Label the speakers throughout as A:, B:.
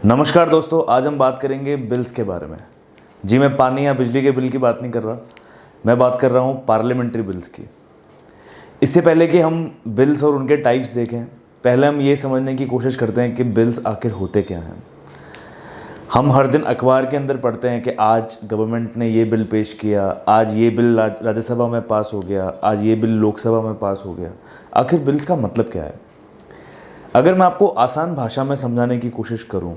A: नमस्कार दोस्तों, आज हम बात करेंगे बिल्स के बारे में। जी, मैं पानी या बिजली के बिल की बात नहीं कर रहा, मैं बात कर रहा हूँ पार्लियामेंट्री बिल्स की। इससे पहले कि हम बिल्स और उनके टाइप्स देखें, पहले हम ये समझने की कोशिश करते हैं कि बिल्स आखिर होते क्या हैं। हम हर दिन अखबार के अंदर पढ़ते हैं कि आज गवर्नमेंट ने ये बिल पेश किया, आज ये बिल राज्यसभा में पास हो गया, आज ये बिल लोकसभा में पास हो गया। आखिर बिल्स का मतलब क्या है? अगर मैं आपको आसान भाषा में समझाने की कोशिश करूं,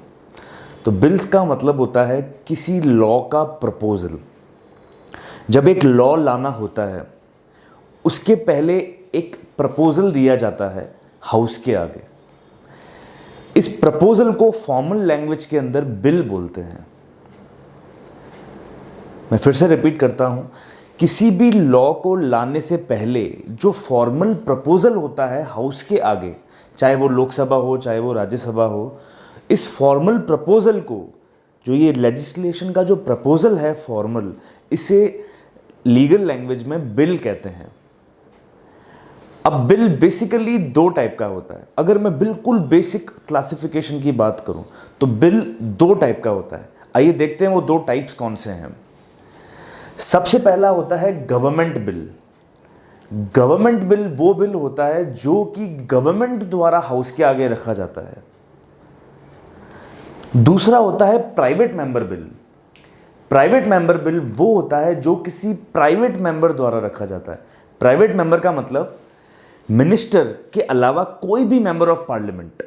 A: तो बिल्स का मतलब होता है किसी लॉ का प्रपोजल। जब एक लॉ लाना होता है, उसके पहले एक प्रपोजल दिया जाता है हाउस के आगे। इस प्रपोजल को फॉर्मल लैंग्वेज के अंदर बिल बोलते हैं। मैं फिर से रिपीट करता हूं, किसी भी लॉ को लाने से पहले जो फॉर्मल प्रपोजल होता है हाउस के आगे, चाहे वो लोकसभा हो चाहे वो राज्यसभा हो, इस फॉर्मल प्रपोजल को, जो ये लेजिस्लेशन का जो प्रपोजल है फॉर्मल, इसे लीगल लैंग्वेज में बिल कहते हैं। अब बिल बेसिकली दो टाइप का होता है। अगर मैं बिल्कुल बेसिक क्लासिफिकेशन की बात करूं, तो बिल दो टाइप का होता है। आइए देखते हैं वो दो टाइप्स कौन से हैं। सबसे पहला होता है गवर्नमेंट बिल। गवर्नमेंट बिल वो बिल होता है जो कि गवर्नमेंट द्वारा हाउस के आगे रखा जाता है। दूसरा होता है private member bill. Private member bill वो होता है जो किसी प्राइवेट मेंबर द्वारा रखा जाता है। प्राइवेट मेंबर का मतलब मिनिस्टर के अलावा कोई भी मेंबर ऑफ पार्लियामेंट।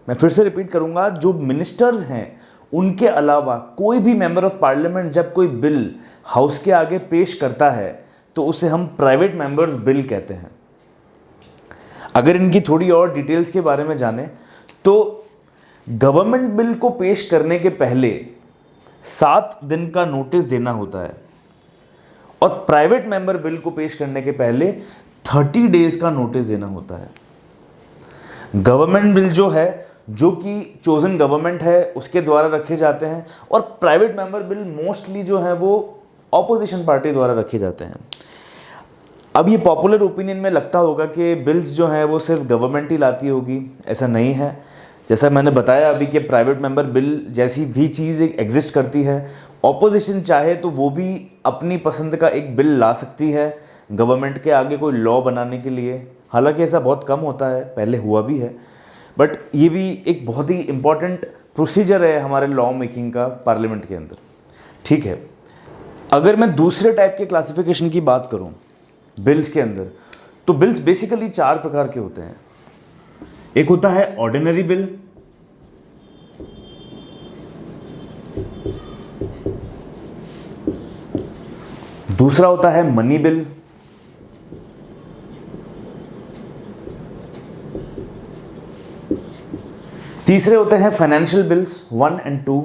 A: मैं फिर से रिपीट करूंगा, जो मिनिस्टर्स हैं उनके अलावा कोई भी मेंबर ऑफ पार्लियामेंट जब कोई बिल हाउस के आगे पेश करता है तो उसे हम प्राइवेट मेंबर्स बिल कहते हैं। अगर इनकी थोड़ी और डिटेल्स के बारे में जानें, तो गवर्नमेंट बिल को पेश करने के पहले 7 दिन का नोटिस देना होता है और प्राइवेट मेंबर बिल को पेश करने के पहले 30 डेज का नोटिस देना होता है। गवर्नमेंट बिल जो है, जो कि चोजन गवर्नमेंट है उसके द्वारा रखे जाते हैं, और प्राइवेट मेंबर बिल मोस्टली जो है वो ऑपोजिशन पार्टी द्वारा रखे जाते हैं। अब ये पॉपुलर ओपिनियन में लगता होगा कि बिल्स जो हैं वो सिर्फ गवर्नमेंट ही लाती होगी। ऐसा नहीं है। जैसा मैंने बताया अभी कि प्राइवेट मेंबर बिल जैसी भी चीज़ एक एग्जिस्ट करती है, ऑपोजिशन चाहे तो वो भी अपनी पसंद का एक बिल ला सकती है गवर्नमेंट के आगे कोई लॉ बनाने के लिए। हालांकि ऐसा बहुत कम होता है, पहले हुआ भी है, बट ये भी एक बहुत ही इम्पॉर्टेंट प्रोसीजर है हमारे लॉ मेकिंग का पार्लियामेंट के अंदर। ठीक है, अगर मैं दूसरे टाइप के क्लासिफिकेशन की बात करूँ बिल्स के अंदर, तो बिल्स बेसिकली 4 प्रकार के होते हैं। एक होता है ऑर्डिनरी बिल, दूसरा होता है मनी बिल, तीसरे होते हैं फाइनेंशियल बिल्स 1 और 2,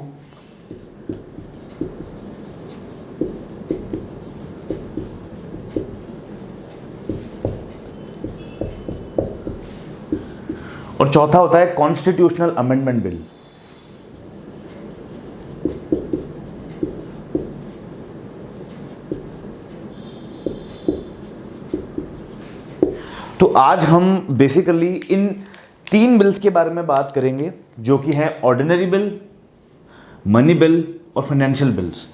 A: और चौथा होता है कॉन्स्टिट्यूशनल अमेंडमेंट बिल। तो आज हम बेसिकली इन 3 बिल्स के बारे में बात करेंगे, जो कि हैं ऑर्डिनरी बिल, मनी बिल और financial bills.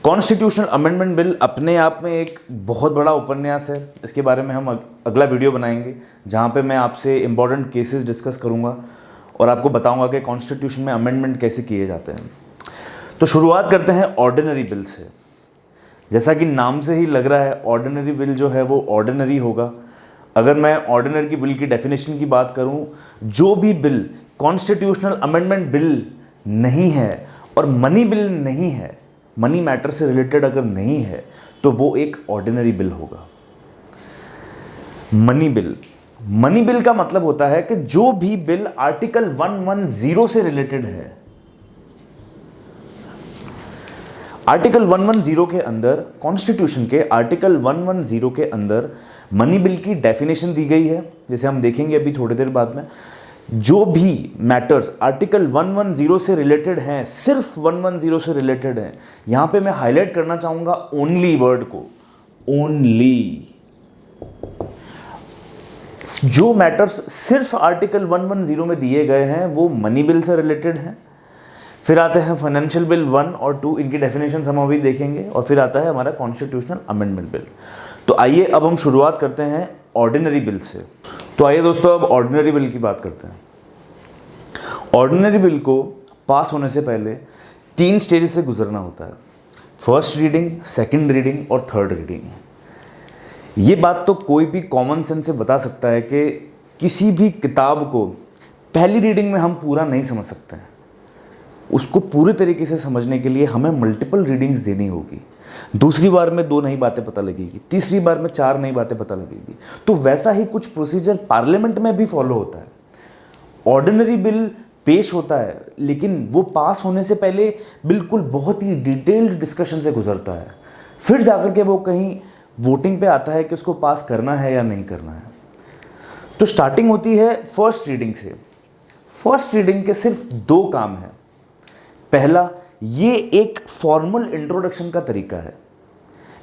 A: Constitutional amendment bill अपने आप में एक बहुत बड़ा उपन्यास है। इसके बारे में हम अगला वीडियो बनाएंगे, जहाँ पे मैं आपसे इंपॉर्टेंट केसेस डिस्कस करूँगा और आपको बताऊँगा कि कॉन्स्टिट्यूशन में अमेंडमेंट कैसे किए जाते हैं। तो शुरुआत करते हैं ऑर्डिनरी बिल से। जैसा कि नाम से ही लग रहा है, ऑर्डिनरी बिल जो है वो ऑर्डिनरी होगा। अगर मैं ऑर्डिनरी की बिल की डेफिनेशन की बात करूँ, जो भी बिल कॉन्स्टिट्यूशनल अमेंडमेंट बिल नहीं है और मनी बिल नहीं है, मनी मैटर से रिलेटेड अगर नहीं है, तो वो एक ऑर्डिनरी बिल होगा। मनी बिल, मनी बिल का मतलब होता है कि जो भी बिल आर्टिकल 110 से रिलेटेड है। आर्टिकल 110 के अंदर, कॉन्स्टिट्यूशन के आर्टिकल 110 के अंदर मनी बिल की डेफिनेशन दी गई है, जैसे हम देखेंगे अभी थोड़ी देर बाद में। जो भी मैटर्स आर्टिकल 110 से रिलेटेड हैं, सिर्फ 110 से रिलेटेड हैं, यहां पे मैं हाईलाइट करना चाहूंगा ओनली वर्ड को, ओनली। जो मैटर्स सिर्फ आर्टिकल 110 में दिए गए हैं वो मनी बिल से रिलेटेड हैं, फिर आते हैं फाइनेंशियल बिल 1 और 2, इनकी डेफिनेशन हम अभी देखेंगे, और फिर आता है हमारा कॉन्स्टिट्यूशनल अमेंडमेंट बिल। तो आइए अब हम शुरुआत करते हैं ऑर्डिनरी बिल से। तो आइए दोस्तों अब ऑर्डिनरी बिल की बात करते हैं। ऑर्डिनरी बिल को पास होने से पहले 3 स्टेज से गुजरना होता है, फर्स्ट रीडिंग, सेकंड रीडिंग और थर्ड रीडिंग। ये बात तो कोई भी कॉमन सेंस से बता सकता है कि किसी भी किताब को पहली रीडिंग में हम पूरा नहीं समझ सकते हैं। उसको पूरे तरीके से समझने के लिए हमें मल्टीपल रीडिंग्स देनी होगी। दूसरी बार में 2 नई बातें पता लगेगी, तीसरी बार में 4 नई बातें पता लगेगी। तो वैसा ही कुछ प्रोसीजर पार्लियामेंट में भी फॉलो होता है। ऑर्डिनरी बिल पेश होता है, लेकिन वो पास होने से पहले बिल्कुल बहुत ही डिटेल्ड डिस्कशन से गुजरता है, फिर जाकर के वो कहीं वोटिंग पे आता है कि उसको पास करना है या नहीं करना है। तो स्टार्टिंग होती है फर्स्ट रीडिंग से। फर्स्ट रीडिंग के सिर्फ 2 काम हैं। पहला, ये एक फॉर्मल इंट्रोडक्शन का तरीका है।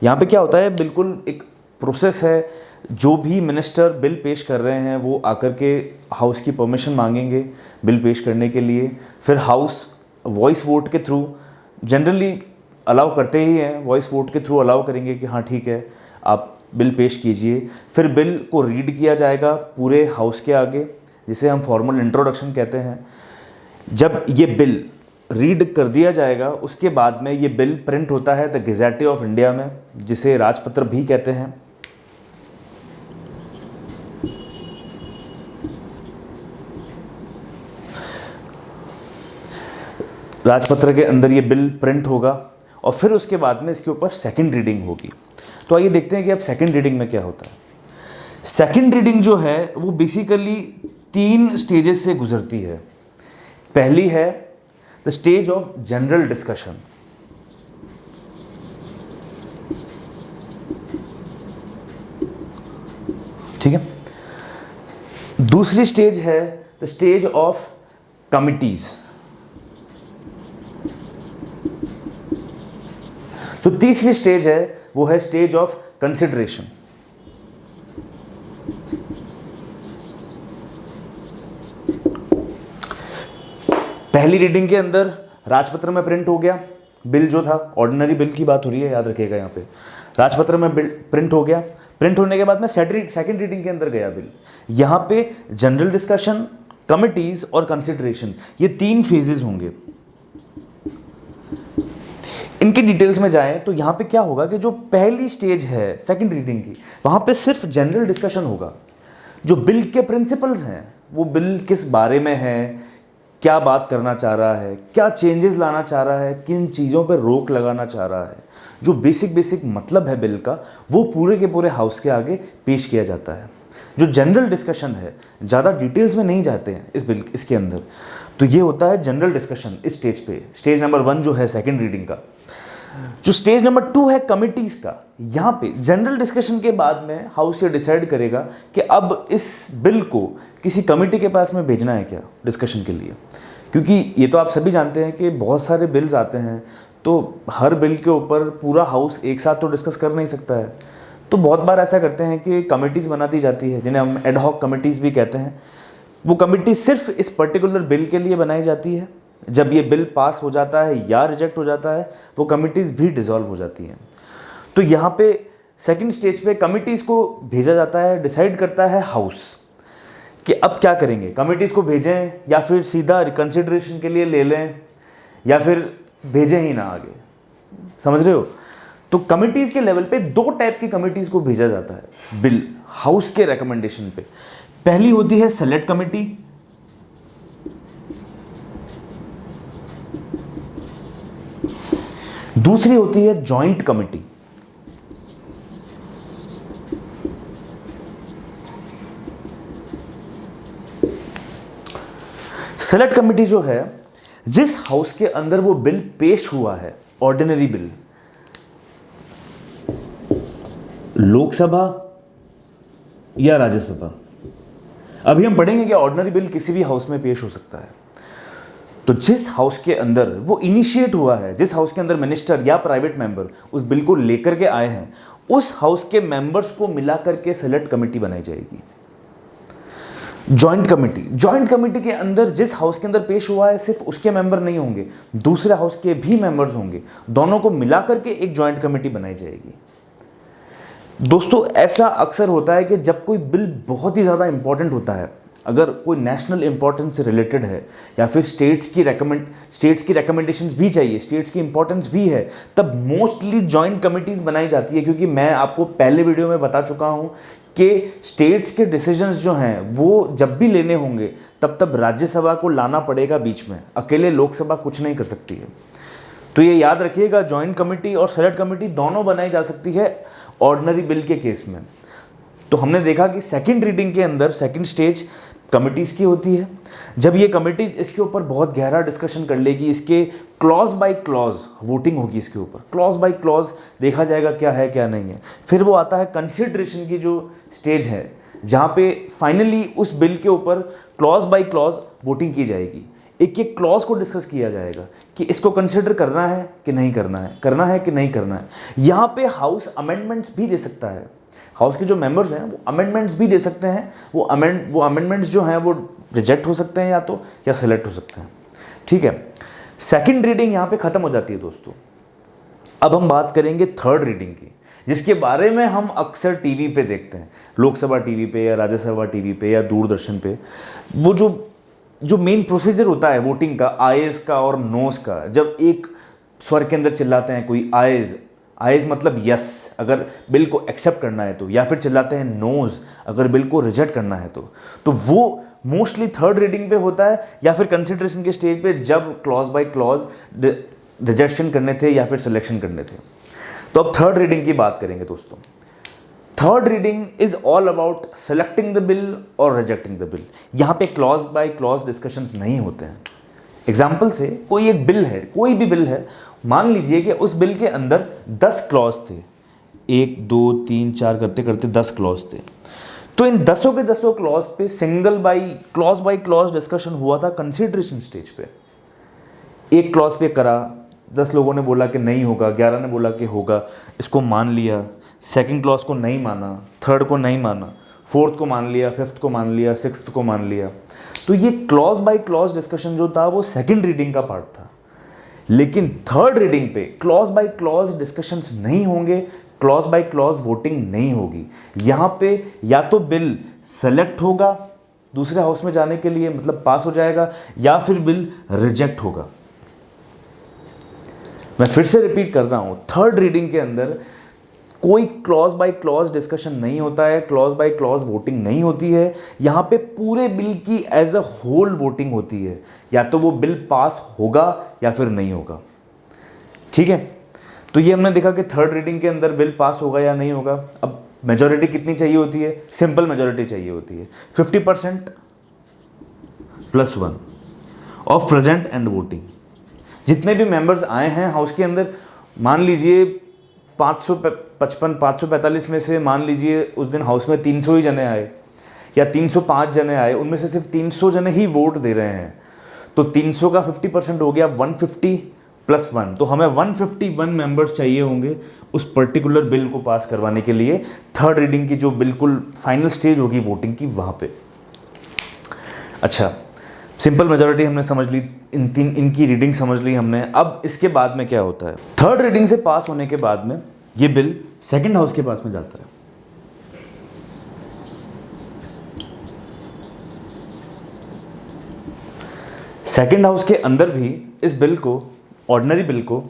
A: यहाँ पे क्या होता है, बिल्कुल एक प्रोसेस है। जो भी मिनिस्टर बिल पेश कर रहे हैं वो आकर के हाउस की परमिशन मांगेंगे बिल पेश करने के लिए। फिर हाउस वॉइस वोट के थ्रू जनरली अलाउ करते ही हैं, वॉइस वोट के थ्रू अलाउ करेंगे कि हाँ ठीक है आप बिल पेश कीजिए। फिर बिल को रीड किया जाएगा पूरे हाउस के आगे, जिसे हम फॉर्मल इंट्रोडक्शन कहते हैं। जब ये बिल रीड कर दिया जाएगा उसके बाद में ये बिल प्रिंट होता है द गेजेट ऑफ इंडिया में, जिसे राजपत्र भी कहते हैं। राजपत्र के अंदर ये बिल प्रिंट होगा और फिर उसके बाद में इसके ऊपर सेकंड रीडिंग होगी। तो आइए देखते हैं कि अब सेकंड रीडिंग में क्या होता है। सेकंड रीडिंग जो है वो बेसिकली 3 स्टेजेस से गुजरती है। पहली है the stage of general discussion. ठीक है। दूसरी स्टेज है द स्टेज ऑफ कमिटीज। जो तीसरी स्टेज है वो है स्टेज ऑफ कंसिडरेशन। पहली रीडिंग के अंदर राजपत्र में प्रिंट हो गया बिल, जो था ऑर्डिनरी बिल की बात हो रही है, याद रखिएगा यहाँ पे राजपत्र में बिल प्रिंट हो गया। प्रिंट होने के बाद में सेकंड रीडिंग के अंदर गया बिल। यहाँ पे जनरल डिस्कशन, कमिटीज और कंसिडरेशन, ये 3 फेजेस होंगे। इनके डिटेल्स में जाएं तो यहाँ पे क्या होगा कि जो पहली स्टेज है सेकंड रीडिंग की, वहाँ पे सिर्फ जनरल डिस्कशन होगा। जो बिल के प्रिंसिपल्स हैं, वो बिल किस बारे में है, क्या बात करना चाह रहा है, क्या चेंजेस लाना चाह रहा है, किन चीज़ों पे रोक लगाना चाह रहा है, जो बेसिक मतलब है बिल का, वो पूरे के पूरे हाउस के आगे पेश किया जाता है। जो जनरल डिस्कशन है, ज़्यादा डिटेल्स में नहीं जाते हैं इसके अंदर, तो ये होता है जनरल डिस्कशन इस स्टेज पे। स्टेज नंबर 1 जो है सेकंड रीडिंग का। जो स्टेज नंबर 2 है कमिटीज का, यहाँ पे जनरल डिस्कशन के बाद में हाउस ये डिसाइड करेगा कि अब इस बिल को किसी कमिटी के पास में भेजना है क्या डिस्कशन के लिए। क्योंकि ये तो आप सभी जानते हैं कि बहुत सारे बिल्स आते हैं, तो हर बिल के ऊपर पूरा हाउस एक साथ तो डिस्कस कर नहीं सकता है। तो बहुत बार ऐसा करते हैं कि कमिटीज़ बना दी जाती है, जिन्हें हम एड हॉक कमिटीज़ भी कहते हैं। वो कमिटी सिर्फ इस पर्टिकुलर बिल के लिए बनाई जाती है। जब ये बिल पास हो जाता है या रिजेक्ट हो जाता है, वो कमिटीज़ भी डिसॉल्व हो जाती हैं। तो यहाँ पे सेकंड स्टेज पे कमिटीज़ को भेजा जाता है, डिसाइड करता है हाउस कि अब क्या करेंगे, कमिटीज़ को भेजें या फिर सीधा रिकन्सिडरेशन के लिए ले लें या फिर भेजें ही ना आगे। समझ रहे हो? तो कमिटीज़ के लेवल पे 2 टाइप की कमिटीज़ को भेजा जाता है बिल हाउस के रिकमेंडेशन पे। पहली होती है सेलेक्ट कमिटी, दूसरी होती है जॉइंट कमिटी। सेलेक्ट कमिटी जो है, जिस हाउस के अंदर वो बिल पेश हुआ है, ऑर्डिनरी बिल, लोकसभा या राज्यसभा। अभी हम पढ़ेंगे कि ऑर्डिनरी बिल किसी भी हाउस में पेश हो सकता है। तो जिस हाउस के अंदर वो इनिशिएट हुआ है, जिस हाउस के अंदर मिनिस्टर या प्राइवेट मेंबर उस बिल को लेकर के आए हैं, उस हाउस के मेंबर्स को मिला करके सेलेक्ट कमेटी बनाई जाएगी। जॉइंट कमेटी के अंदर जिस हाउस के अंदर पेश हुआ है सिर्फ उसके मेंबर नहीं होंगे, दूसरे हाउस के भी मेंबर्स होंगे, दोनों को मिलाकर के एक जॉइंट कमेटी बनाई जाएगी। दोस्तों ऐसा अक्सर होता है कि जब कोई बिल बहुत ही ज़्यादा इंपॉर्टेंट होता है, अगर कोई नेशनल इंपॉर्टेंस से रिलेटेड है या फिर स्टेट्स की रिकमेंडेशंस भी चाहिए, स्टेट्स की इंपॉर्टेंस भी है, तब मोस्टली जॉइंट कमिटीज़ बनाई जाती है। क्योंकि मैं आपको पहले वीडियो में बता चुका हूँ कि स्टेट्स के डिसीजंस जो हैं वो जब भी लेने होंगे तब राज्यसभा को लाना पड़ेगा बीच में, अकेले लोकसभा कुछ नहीं कर सकती है। तो ये याद रखिएगा, जॉइंट कमेटी और सेलेक्ट कमेटी दोनों बनाई जा सकती है ऑर्डिनरी बिल के केस में। तो हमने देखा कि सेकंड रीडिंग के अंदर सेकंड स्टेज कमिटीज़ की होती है। जब ये कमिटीज़ इसके ऊपर बहुत गहरा डिस्कशन कर लेगी, इसके क्लॉज बाय क्लॉज वोटिंग होगी, इसके ऊपर क्लॉज बाय क्लॉज देखा जाएगा क्या है क्या नहीं है। फिर वो आता है कंसिडरेशन की जो स्टेज है, जहाँ पे फाइनली उस बिल के ऊपर क्लॉज बाय क्लॉज वोटिंग की जाएगी। एक एक क्लॉज को डिस्कस किया जाएगा कि इसको कंसिडर करना है कि नहीं करना है, करना है कि नहीं करना है। यहाँ पे हाउस अमेंडमेंट्स भी दे सकता है, हाउस के जो मेंबर्स हैं वो अमेंडमेंट्स भी दे सकते हैं। वो अमेंडमेंट्स जो हैं वो रिजेक्ट हो सकते हैं या सेलेक्ट हो सकते हैं। ठीक है, सेकंड रीडिंग यहाँ पे ख़त्म हो जाती है दोस्तों। अब हम बात करेंगे थर्ड रीडिंग की, जिसके बारे में हम अक्सर टीवी पे देखते हैं, लोकसभा टीवी पे या राज्यसभा टीवी पे या दूरदर्शन पे। वो जो मेन प्रोसीजर होता है वोटिंग का, आयेज का और नोज का, जब एक स्वर के अंदर चिल्लाते हैं कोई आयेज मतलब यस अगर बिल को एक्सेप्ट करना है तो, या फिर चिल्लाते हैं नोज अगर बिल को रिजेक्ट करना है तो वो मोस्टली थर्ड रीडिंग पे होता है, या फिर कंसिडरेशन के स्टेज पे जब क्लॉज बाय क्लॉज रिजेक्शन करने थे या फिर सिलेक्शन करने थे। तो अब थर्ड रीडिंग की बात करेंगे दोस्तों। Third reading is all about selecting the bill और रिजेक्टिंग द बिल। यहाँ पे क्लॉज बाय क्लॉज डिस्कशंस नहीं होते हैं। एग्जाम्पल से कोई एक बिल है, कोई भी बिल है, मान लीजिए कि उस बिल के अंदर 10 क्लॉज थे, 1 2 3 4 करते करते 10 क्लॉज थे। तो इन 10 के 10 क्लॉज पे क्लॉज बाय क्लॉज डिस्कशन हुआ था कंसिडरेशन स्टेज पे। एक क्लॉज पे करा, 10 लोगों ने बोला कि नहीं होगा, 11 ने बोला कि होगा, इसको मान लिया। सेकंड क्लॉज को नहीं माना, थर्ड को नहीं माना, फोर्थ को मान लिया, फिफ्थ को मान लिया, सिक्स्थ को मान लिया। तो ये क्लॉज बाय क्लॉज डिस्कशन जो था वो सेकंड रीडिंग का पार्ट था। लेकिन थर्ड रीडिंग पे क्लॉज बाय क्लॉज डिस्कशंस नहीं होंगे, क्लॉज बाय क्लॉज वोटिंग नहीं होगी। यहाँ पे या तो बिल सेलेक्ट होगा दूसरे हाउस में जाने के लिए, मतलब पास हो जाएगा, या फिर बिल रिजेक्ट होगा। मैं फिर से रिपीट कर रहा हूँ, थर्ड रीडिंग के अंदर कोई क्लॉज बाय क्लॉज डिस्कशन नहीं होता है, क्लॉज बाय क्लॉज वोटिंग नहीं होती है। यहाँ पे पूरे बिल की एज अ होल वोटिंग होती है, या तो वो बिल पास होगा या फिर नहीं होगा। ठीक है, तो ये हमने देखा कि थर्ड रीडिंग के अंदर बिल पास होगा या नहीं होगा। अब मेजॉरिटी कितनी चाहिए होती है? सिंपल मेजॉरिटी चाहिए होती है, 50% +1 ऑफ प्रेजेंट एंड वोटिंग। जितने भी मेंबर्स आए हैं हाउस के अंदर, मान लीजिए 545 में से मान लीजिए उस दिन हाउस में 300 ही जने आए या 305 जने आए, उनमें से सिर्फ 300 जने ही वोट दे रहे हैं, तो 300 का 50% हो गया 150 + 1। तो हमें 151 मेंबर्स चाहिए होंगे उस पर्टिकुलर बिल को पास करवाने के लिए। थर्ड रीडिंग की जो बिल्कुल फाइनल स्टेज होगी वोटिंग की, वहाँ पे। अच्छा, सिंपल मेजॉरिटी हमने समझ ली, इनकी रीडिंग समझ ली हमने। अब इसके बाद में क्या होता है? थर्ड रीडिंग से पास होने के बाद में ये बिल सेकंड हाउस के पास में जाता है। सेकंड हाउस के अंदर भी इस बिल को, ऑर्डिनरी बिल को,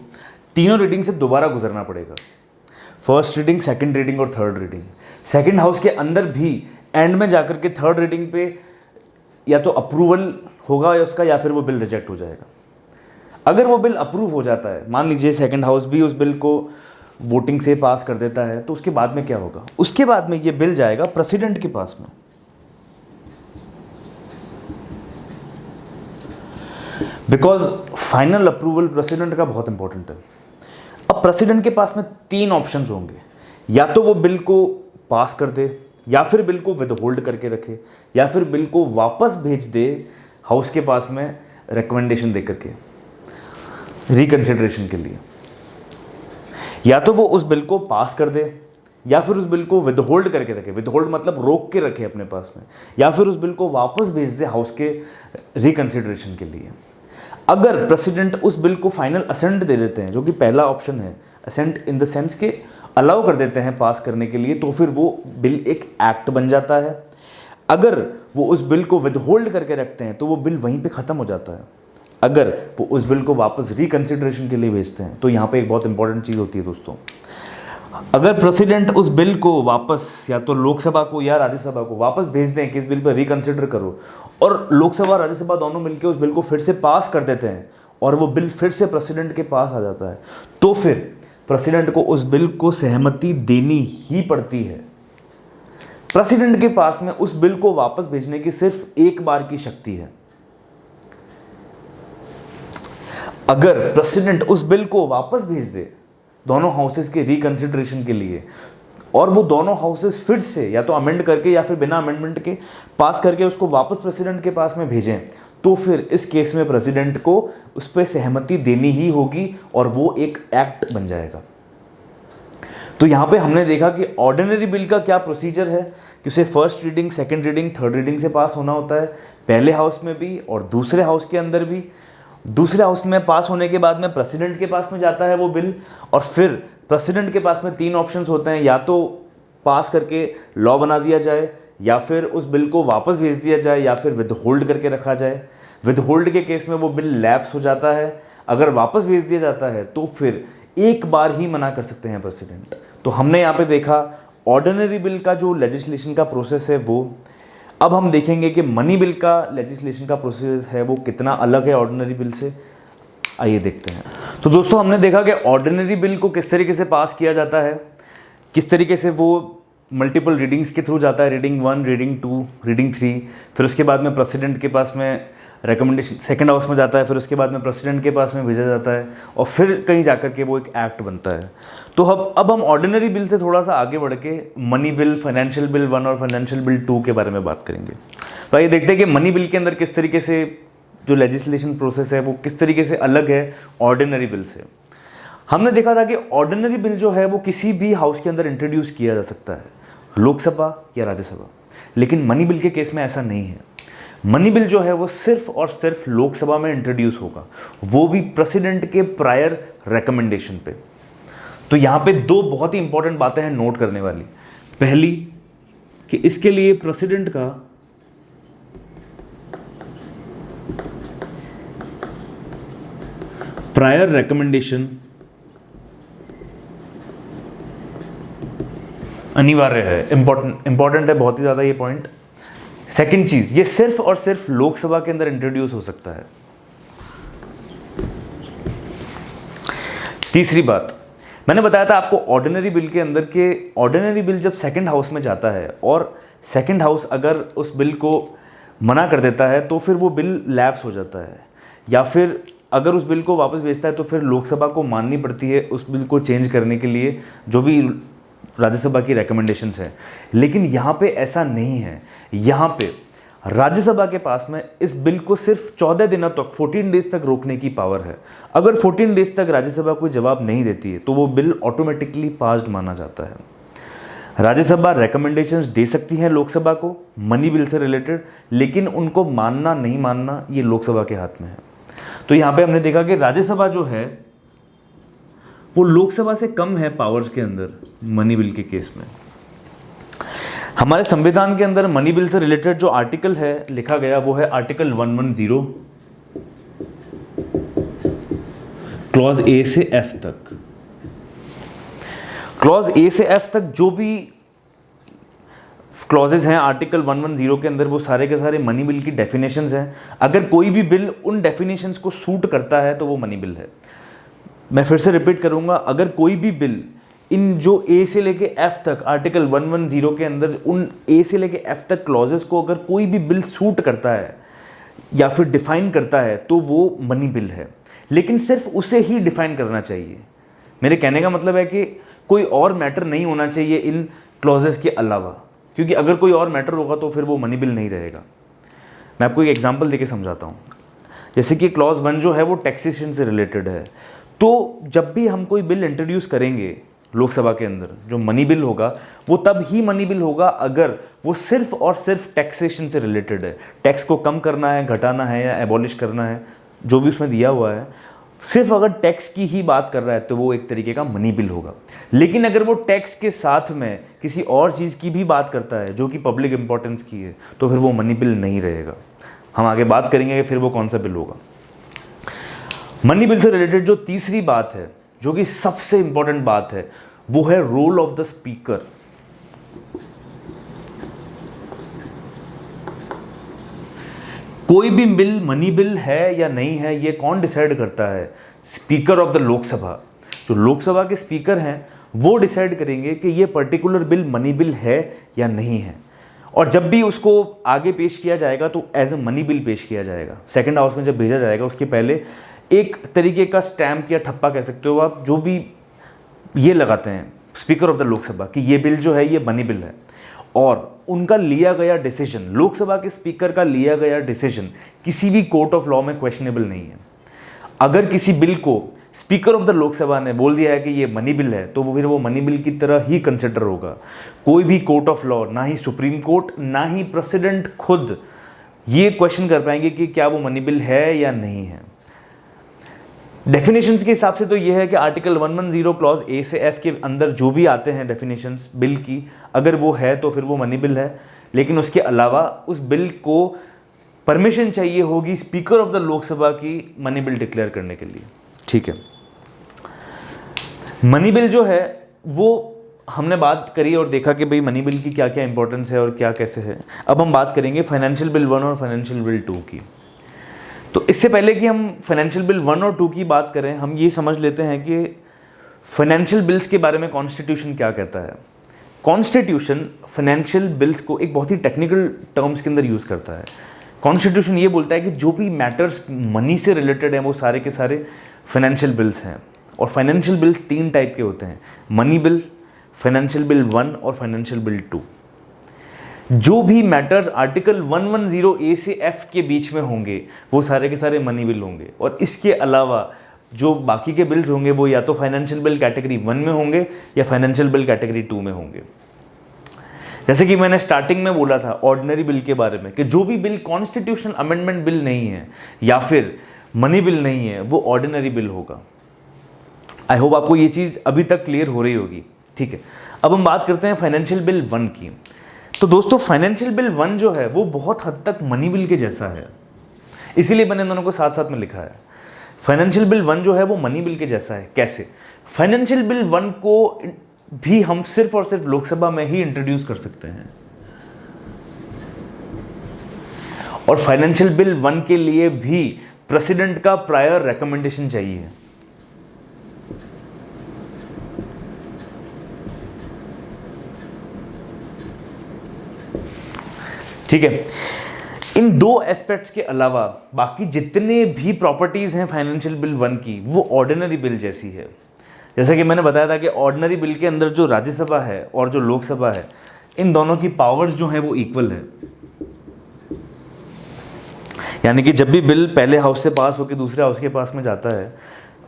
A: तीनों रीडिंग से दोबारा गुजरना पड़ेगा। फर्स्ट रीडिंग, सेकंड रीडिंग और थर्ड रीडिंग। सेकंड हाउस के अंदर भी एंड में जाकर के थर्ड रीडिंग पे या तो अप्रूवल होगा या उसका, या फिर वो बिल रिजेक्ट हो जाएगा। अगर वो बिल अप्रूव हो जाता है, मान लीजिए सेकंड हाउस भी उस बिल को वोटिंग से पास कर देता है, तो उसके बाद में क्या होगा? उसके बाद में ये बिल जाएगा प्रेसिडेंट के पास में। बिकॉज फाइनल अप्रूवल प्रेसिडेंट का बहुत इंपॉर्टेंट है। अब प्रेसिडेंट के पास में 3 ऑप्शंस होंगे, या तो वो बिल को पास कर दे, या फिर बिल को विदहोल्ड करके रखे, या फिर बिल को वापस भेज दे हाउस के पास में रिकमेंडेशन दे करके रिकंसिडरेशन के लिए। या तो वो उस बिल को पास कर दे, या फिर उस बिल को विदहोल्ड करके रखे, विदहोल्ड मतलब रोक के रखे अपने पास में, या फिर उस बिल को वापस भेज दे हाउस के रिकंसिडरेशन के लिए। अगर प्रेसिडेंट उस बिल को फाइनल असेंट दे देते हैं, जो कि पहला ऑप्शन है, असेंट इन द सेंस के अलाउ कर देते हैं पास करने के लिए, तो फिर वो बिल एक एक्ट बन जाता है। अगर वो उस बिल को विदहोल्ड करके रखते हैं तो वो बिल वहीं पे ख़त्म हो जाता है। अगर वो उस बिल को वापस रिकंसिडरेशन के लिए भेजते हैं, तो यहाँ पे एक बहुत इंपॉर्टेंट चीज़ होती है दोस्तों, अगर प्रेसिडेंट उस बिल को वापस या तो लोकसभा को या राज्यसभा को वापस भेज दें कि इस बिल पर रिकंसिडर करो, और लोकसभा और राज्यसभा दोनों मिलकर उस बिल को फिर से पास कर देते हैं और वो बिल फिर से प्रेसिडेंट के पास आ जाता है, तो फिर प्रेसिडेंट को उस बिल को सहमति देनी ही पड़ती है। प्रेसिडेंट के पास में उस बिल को वापस भेजने की सिर्फ एक बार की शक्ति है। अगर प्रेसिडेंट उस बिल को वापस भेज दे दोनों हाउसेस के रिकंसिडरेशन के लिए, और वो दोनों हाउसेस फिर से या तो अमेंड करके या फिर बिना अमेंडमेंट के पास करके उसको वापस प्रेसिडेंट के पास में भेजें, तो फिर इस केस में प्रेसिडेंट को उस पर सहमति देनी ही होगी और वो एक एक्ट बन जाएगा। तो यहाँ पे हमने देखा कि ऑर्डिनरी बिल का क्या प्रोसीजर है कि उसे first reading, second reading, third reading से पास होना होता है, पहले हाउस में भी और दूसरे हाउस के अंदर भी। दूसरे हाउस में पास होने के बाद में प्रेसिडेंट के पास में जाता है वो बिल, और फिर प्रेसिडेंट के पास में तीन ऑप्शंस होते हैं, या तो पास करके लॉ बना दिया जाए, या फिर उस बिल को वापस भेज दिया जाए, या फिर विदहोल्ड करके रखा जाए। विदहोल्ड के केस में वो बिल लैप्स हो जाता है। अगर वापस भेज दिया जाता है तो फिर एक बार ही मना कर सकते हैं प्रेसिडेंट। तो हमने यहाँ पे देखा ऑर्डिनरी बिल का जो लेजिस्लेशन का प्रोसेस है वो। अब हम देखेंगे कि मनी बिल का लेजिस्लेशन का प्रोसेस है वो कितना अलग है ऑर्डिनरी बिल से। आइए देखते हैं। तो दोस्तों हमने देखा कि ऑर्डिनरी बिल को किस तरीके से पास किया जाता है, किस तरीके से वो मल्टीपल रीडिंग्स के थ्रू जाता है, रीडिंग 1, रीडिंग 2, रीडिंग 3, फिर उसके बाद में प्रेसिडेंट के पास में रिकमेंडेशन सेकंड हाउस में जाता है, फिर उसके बाद में प्रेसिडेंट के पास में भेजा जाता है, और फिर कहीं जाकर के वो एक एक्ट बनता है। तो अब हम ऑर्डिनरी बिल से थोड़ा सा आगे बढ़ के मनी बिल, फाइनेंशियल बिल 1 और फाइनेंशियल बिल 2 के बारे में बात करेंगे। तो आइए देखते हैं कि मनी बिल के अंदर किस तरीके से जो लेजिस्लेशन प्रोसेस है वो किस तरीके से अलग है ऑर्डिनरी बिल से। हमने देखा था कि ऑर्डिनरी बिल जो है वो किसी भी हाउस के अंदर इंट्रोड्यूस किया जा सकता है, लोकसभा या राज्यसभा, लेकिन मनी बिल के केस में ऐसा नहीं है। मनी बिल जो है वो सिर्फ और सिर्फ लोकसभा में इंट्रोड्यूस होगा, वो भी प्रेसिडेंट के प्रायर रिकमेंडेशन पे। तो यहाँ पे दो बहुत ही इंपॉर्टेंट बातें हैं नोट करने वाली। पहली कि इसके लिए प्रेसिडेंट का प्रायर रिकमेंडेशन अनिवार्य है, इंपॉर्टेंट है बहुत ही ज़्यादा ये पॉइंट। सेकंड चीज़, ये सिर्फ और सिर्फ लोकसभा के अंदर इंट्रोड्यूस हो सकता है। तीसरी बात, मैंने बताया था आपको ऑर्डिनरी बिल के अंदर के ऑर्डिनरी बिल जब सेकंड हाउस में जाता है और सेकंड हाउस अगर उस बिल को मना कर देता है तो फिर वो बिल लैप्स हो जाता है, या फिर अगर उस बिल को वापस भेजता है तो फिर लोकसभा को माननी पड़ती है उस बिल को चेंज करने के लिए जो भी राज्यसभा की रिकमेंडेशंस है। लेकिन यहाँ पे ऐसा नहीं है। यहाँ पे राज्यसभा के पास में इस बिल को सिर्फ 14 दिनों तक 14 डेज तक रोकने की पावर है। अगर 14 डेज तक राज्यसभा कोई जवाब नहीं देती है तो वो बिल ऑटोमेटिकली पास्ड माना जाता है। राज्यसभा रिकमेंडेशंस दे सकती हैं लोकसभा को मनी बिल से रिलेटेड, लेकिन उनको मानना नहीं मानना ये लोकसभा के हाथ में है। तो यहाँ पे हमने देखा कि राज्यसभा जो है वो लोकसभा से कम है पावर्स के अंदर मनी बिल के केस में। हमारे संविधान के अंदर मनी बिल से रिलेटेड जो आर्टिकल है लिखा गया वो है आर्टिकल 110 क्लॉज ए से एफ तक। क्लॉज ए से एफ तक जो भी क्लॉजेज हैं आर्टिकल 110 के अंदर वो सारे के सारे मनी बिल की डेफिनेशंस हैं। अगर कोई भी बिल उन डेफिनेशंस को सूट करता है तो वो मनी बिल है। मैं फिर से रिपीट करूंगा, अगर कोई भी बिल इन जो ए से लेके एफ तक आर्टिकल 110 के अंदर उन ए से लेके एफ तक क्लॉजेस को अगर कोई भी बिल सूट करता है या फिर डिफाइन करता है तो वो मनी बिल है, लेकिन सिर्फ उसे ही डिफाइन करना चाहिए। मेरे कहने का मतलब है कि कोई और मैटर नहीं होना चाहिए इन क्लॉजेस के अलावा, क्योंकि अगर कोई और मैटर होगा तो फिर वो मनी बिल नहीं रहेगा। मैं आपको एक एग्जांपल देके समझाता हूँ। जैसे कि क्लॉज 1 जो है वो टैक्सेशन से रिलेटेड है, तो जब भी हम कोई बिल इंट्रोड्यूस करेंगे लोकसभा के अंदर जो मनी बिल होगा वो तब ही मनी बिल होगा अगर वो सिर्फ और सिर्फ टैक्सेशन से रिलेटेड है। टैक्स को कम करना है, घटाना है या एबॉलिश करना है, जो भी उसमें दिया हुआ है, सिर्फ अगर टैक्स की ही बात कर रहा है तो वो एक तरीके का मनी बिल होगा। लेकिन अगर वो टैक्स के साथ में किसी और चीज़ की भी बात करता है जो कि पब्लिक इंपॉर्टेंस की है तो फिर वो मनी बिल नहीं रहेगा। हम आगे बात करेंगे कि फिर वो कौन सा बिल होगा। मनी बिल से रिलेटेड जो तीसरी बात है, जो कि सबसे इंपॉर्टेंट बात है, वो है रोल ऑफ द स्पीकर। कोई भी बिल मनी बिल है या नहीं है ये कौन डिसाइड करता है? Speaker of the Lok Sabha. जो लोकसभा के स्पीकर हैं वो डिसाइड करेंगे कि ये पर्टिकुलर बिल मनी बिल है या नहीं है। और जब भी उसको आगे पेश किया जाएगा तो एज अ मनी बिल पेश किया जाएगा। सेकंड हाउस में जब भेजा जाएगा उसके पहले एक तरीके का स्टैम्प या ठप्पा कह सकते हो आप, जो भी ये लगाते हैं स्पीकर ऑफ द लोकसभा कि ये बिल जो है ये मनी बिल है। और उनका लिया गया डिसीजन, लोकसभा के स्पीकर का लिया गया डिसीजन किसी भी कोर्ट ऑफ लॉ में क्वेश्चनेबल नहीं है। अगर किसी बिल को स्पीकर ऑफ द लोकसभा ने बोल दिया है कि ये मनी बिल है तो वो फिर वो मनी बिल की तरह ही कंसिडर होगा। कोई भी कोर्ट ऑफ लॉ, ना ही सुप्रीम कोर्ट ना ही प्रेसिडेंट खुद ये क्वेश्चन कर पाएंगे कि क्या वो मनी बिल है या नहीं है। डेफिनेशंस के हिसाब से तो ये है कि आर्टिकल 110 क्लॉज ए से एफ के अंदर जो भी आते हैं डेफिनेशंस बिल की, अगर वो है तो फिर वो मनी बिल है। लेकिन उसके अलावा उस बिल को परमिशन चाहिए होगी स्पीकर ऑफ द लोकसभा की मनी बिल डिक्लेयर करने के लिए। ठीक है, मनी बिल जो है वो हमने बात करी और देखा कि भाई मनी बिल की क्या क्या इंपॉर्टेंस है और क्या कैसे है। अब हम बात करेंगे फाइनेंशियल बिल 1 और फाइनेंशियल बिल 2 की। तो इससे पहले कि हम फाइनेंशियल बिल 1 और 2 की बात करें, हम ये समझ लेते हैं कि फाइनेंशियल बिल्स के बारे में कॉन्स्टिट्यूशन क्या कहता है। कॉन्स्टिट्यूशन फाइनेंशियल बिल्स को एक बहुत ही टेक्निकल टर्म्स के अंदर यूज़ करता है। कॉन्स्टिट्यूशन ये बोलता है कि जो भी मैटर्स मनी से रिलेटेड हैं वो सारे के सारे फाइनेंशियल बिल्स हैं। और फाइनेंशियल बिल्स 3 टाइप के होते हैं, मनी बिल, फाइनेंशियल बिल 1 और फाइनेंशियल बिल 2। जो भी मैटर्स आर्टिकल 110 ए से एफ के बीच में होंगे वो सारे के सारे मनी बिल होंगे। और इसके अलावा जो बाकी के बिल्स होंगे वो या तो फाइनेंशियल बिल कैटेगरी 1 में होंगे या फाइनेंशियल बिल कैटेगरी 2 में होंगे। जैसे कि मैंने स्टार्टिंग में बोला था ऑर्डिनरी बिल के बारे में कि जो भी बिल कॉन्स्टिट्यूशनल अमेंडमेंट बिल नहीं है या फिर मनी बिल नहीं है वो ऑर्डिनरी बिल होगा। आई होप आपको ये चीज़ अभी तक क्लियर हो रही होगी। ठीक है, अब हम बात करते हैं फाइनेंशियल बिल 1 की। तो दोस्तों फाइनेंशियल बिल 1 जो है वो बहुत हद तक मनी बिल के जैसा है, इसीलिए मैंने दोनों को साथ साथ में लिखा है। फाइनेंशियल बिल 1 जो है वो मनी बिल के जैसा है। कैसे? फाइनेंशियल बिल 1 को भी हम सिर्फ और सिर्फ लोकसभा में ही इंट्रोड्यूस कर सकते हैं और फाइनेंशियल बिल 1 के लिए भी प्रेसिडेंट का प्रायर रिकमेंडेशन चाहिए। ठीक है, इन 2 एस्पेक्ट्स के अलावा बाकी जितने भी प्रॉपर्टीज हैं फाइनेंशियल बिल 1 की वो ऑर्डिनरी बिल जैसी है। जैसा कि मैंने बताया था कि ऑर्डिनरी बिल के अंदर जो राज्यसभा है और जो लोकसभा है इन दोनों की पावर्स जो हैं वो इक्वल है। यानी कि जब भी बिल पहले हाउस से पास होकर दूसरे हाउस के पास में जाता है,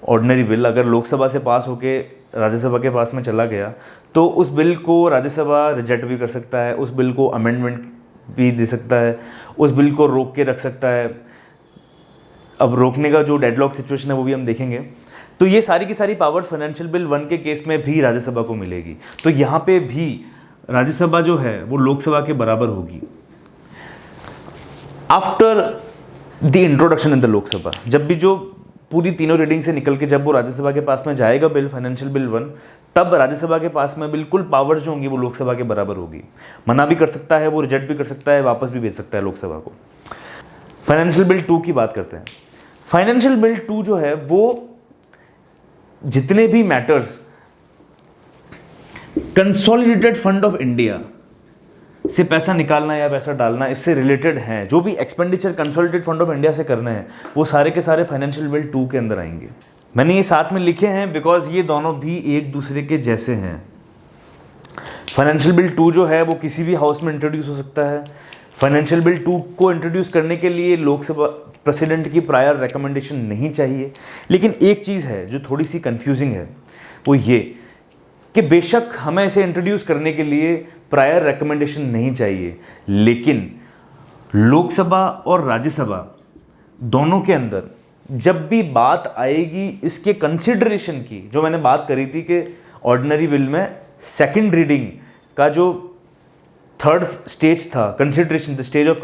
A: ऑर्डिनरी बिल अगर लोकसभा से पास होकर राज्यसभा के पास में चला गया तो उस बिल को राज्यसभा रिजेक्ट भी कर सकता है, उस बिल को अमेंडमेंट भी दे सकता है, उस बिल को रोक के रख सकता है। अब रोकने का जो डेडलॉक सिचुएशन है वो भी हम देखेंगे। तो ये सारी की सारी पावर्स फाइनेंशियल बिल 1 के केस में भी राज्यसभा को मिलेगी। तो यहाँ पे भी राज्यसभा जो है वो लोकसभा के बराबर होगी। After the introduction in the Lok Sabha, जब भी जो पूरी तीनों रीडिंग से निकल के जब वो राज्यसभा के पास में जाएगा बिल फाइनेंशियल बिल 1, तब राज्यसभा के पास में बिल्कुल पावर जो होंगी वो लोकसभा के बराबर होगी। मना भी कर सकता है, वो रिजेक्ट भी कर सकता है, वापस भी भेज सकता है लोकसभा को। फाइनेंशियल बिल 2 की बात करते हैं। फाइनेंशियल बिल 2 जो है वो जितने भी matters consolidated fund of India से पैसा निकालना या पैसा डालना इससे रिलेटेड हैं, जो भी expenditure consolidated fund of India से करने हैं वो सारे के सारे फाइनेंशियल बिल 2 के अंदर आएंगे। मैंने ये साथ में लिखे हैं बिकॉज ये दोनों भी एक दूसरे के जैसे हैं। फाइनेंशियल बिल 2 जो है वो किसी भी हाउस में इंट्रोड्यूस हो सकता है। फाइनेंशियल बिल 2 को इंट्रोड्यूस करने के लिए लोकसभा प्रेसिडेंट की प्रायर रिकमेंडेशन नहीं चाहिए। लेकिन एक चीज़ है जो थोड़ी सी कंफ्यूजिंग है वो ये कि बेशक हमें इसे इंट्रोड्यूस करने के लिए प्रायर रिकमेंडेशन नहीं चाहिए, लेकिन लोकसभा और राज्यसभा दोनों के अंदर जब भी बात आएगी इसके कंसिडरेशन की, जो मैंने बात करी थी कि ऑर्डिनरी बिल में सेकंड रीडिंग का जो थर्ड स्टेज था, consideration, the stage of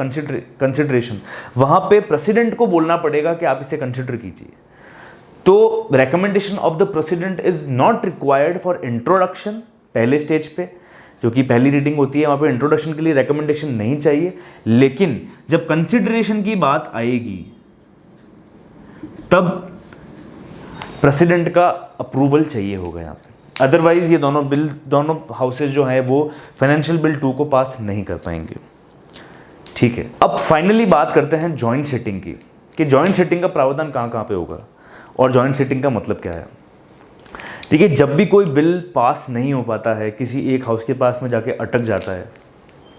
A: consideration, वहाँ पे प्रेसिडेंट को बोलना पड़ेगा कि आप इसे कंसिडर कीजिए। तो recommendation of the president is not required for introduction पहले स्टेज पे, जो कि पहली रीडिंग होती है, वहाँ पे इंट्रोडक्शन के लिए रिकमेंडेशन नहीं चाहिए, लेकिन जब कंसिडरेशन की बात आएगी तब प्रेसिडेंट का अप्रूवल चाहिए होगा यहाँ पे। अदरवाइज ये दोनों हाउसेज जो हैं वो फाइनेंशियल बिल 2 को पास नहीं कर पाएंगे। ठीक है, अब फाइनली बात करते हैं जॉइंट सिटिंग की, कि जॉइंट सिटिंग का प्रावधान कहाँ कहाँ पे होगा और जॉइंट सिटिंग का मतलब क्या है। देखिए, जब भी कोई बिल पास नहीं हो पाता है, किसी एक हाउस के पास में जाके अटक जाता है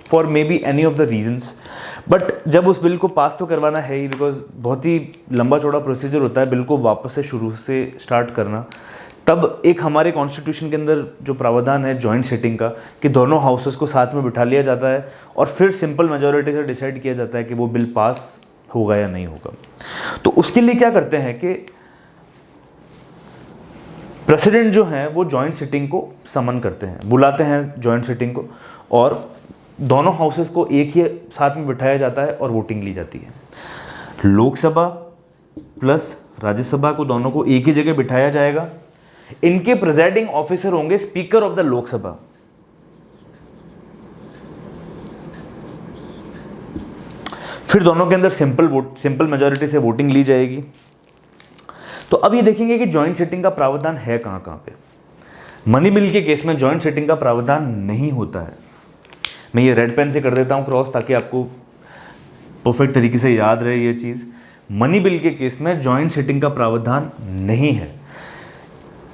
A: for may be any of the reasons, but जब उस बिल को पास तो करवाना है ही, बिकॉज बहुत ही लंबा चौड़ा प्रोसीजर होता है बिल को वापस से शुरू से स्टार्ट करना, तब एक हमारे कॉन्स्टिट्यूशन के अंदर जो प्रावधान है जॉइंट सिटिंग का, कि दोनों हाउसेस को साथ में बिठा लिया जाता है और फिर सिंपल मेजॉरिटी से डिसाइड किया जाता है कि वो बिल पास होगा या नहीं होगा। तो उसके लिए क्या करते हैं कि प्रेसिडेंट जो हैं वो जॉइंट सिटिंग को समन करते हैं, बुलाते हैं जॉइंट सिटिंग को, और दोनों हाउसेस को एक ही साथ में बिठाया जाता है और वोटिंग ली जाती है। लोकसभा प्लस राज्यसभा को दोनों को एक ही जगह बिठाया जाएगा। इनके प्रिजाइडिंग ऑफिसर होंगे स्पीकर ऑफ द लोकसभा। फिर दोनों के अंदर सिंपल मेजॉरिटी से वोटिंग ली जाएगी। तो अब ये देखेंगे कि जॉइंट सिटिंग का प्रावधान है कहां कहां पे। मनी बिल के केस में जॉइंट सिटिंग का प्रावधान नहीं होता है। मैं ये रेड पेन से कर देता हूं क्रॉस, ताकि आपको परफेक्ट तरीके से याद रहे ये चीज। मनी बिल के केस में जॉइंट सिटिंग का प्रावधान नहीं है।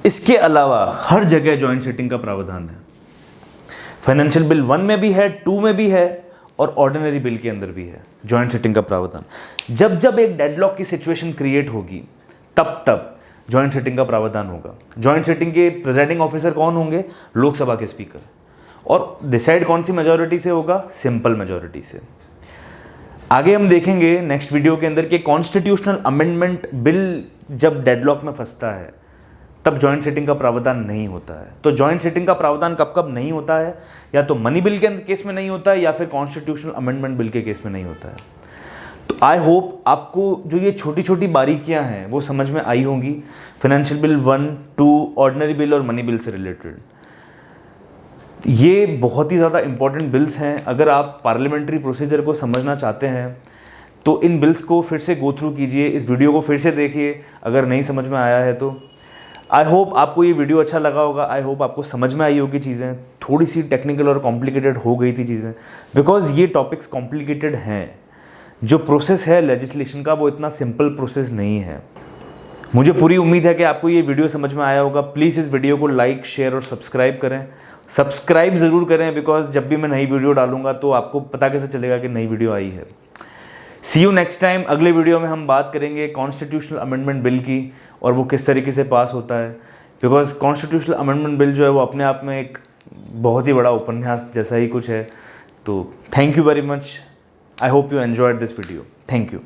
A: इसके अलावा हर जगह जॉइंट सिटिंग का प्रावधान है। फाइनेंशियल बिल 1 में भी है, 2 में भी है, और ऑर्डिनरी बिल के अंदर भी है जॉइंट सिटिंग का प्रावधान। जब जब एक डेडलॉक की सिचुएशन क्रिएट होगी तब जॉइंट सिटिंग का प्रावधान होगा। जॉइंट सिटिंग के प्रेजाइडिंग ऑफिसर कौन होंगे? लोकसभा के स्पीकर। और डिसाइड कौन सी मेजॉरिटी से होगा? सिंपल मेजॉरिटी से। आगे हम देखेंगे नेक्स्ट वीडियो के अंदर कि कॉन्स्टिट्यूशनल अमेंडमेंट बिल जब डेडलॉक में फंसता है तब जॉइंट सिटिंग का प्रावधान नहीं होता है। तो जॉइंट सिटिंग का प्रावधान कब कब नहीं होता है? या तो मनी बिल के केस में नहीं होता है, या फिर कॉन्स्टिट्यूशनल अमेंडमेंट बिल के केस में नहीं होता है। तो आई होप आपको जो ये छोटी छोटी बारीकियां हैं वो समझ में आई होंगी, फाइनेंशियल बिल 1, 2, ऑर्डिनरी बिल और मनी बिल से रिलेटेड। ये बहुत ही ज़्यादा इंपॉर्टेंट बिल्स हैं। अगर आप पार्लियामेंट्री प्रोसीजर को समझना चाहते हैं तो इन बिल्स को फिर से गो थ्रू कीजिए, इस वीडियो को फिर से देखिए अगर नहीं समझ में आया है तो। आई होप आपको ये वीडियो अच्छा लगा होगा। आई होप आपको समझ में आई होगी चीज़ें। थोड़ी सी टेक्निकल और कॉम्प्लिकेटेड हो गई थी चीज़ें, बिकॉज ये टॉपिक्स कॉम्प्लिकेटेड हैं। जो प्रोसेस है लेजिस्लेशन का वो इतना सिंपल प्रोसेस नहीं है। मुझे पूरी उम्मीद है कि आपको ये वीडियो समझ में आया होगा। प्लीज़ इस वीडियो को लाइक, शेयर और सब्सक्राइब करें। सब्सक्राइब ज़रूर करें, बिकॉज जब भी मैं नई वीडियो डालूंगा तो आपको पता कैसे चलेगा कि नई वीडियो आई है। सी यू नेक्स्ट टाइम। अगले वीडियो में हम बात करेंगे कॉन्स्टिट्यूशनल अमेंडमेंट बिल की और वो किस तरीके से पास होता है, बिकॉज कॉन्स्टिट्यूशनल अमेंडमेंट बिल जो है वो अपने आप में एक बहुत ही बड़ा उपन्यास जैसा ही कुछ है। तो thank you very much. I hope you enjoyed this video. Thank you.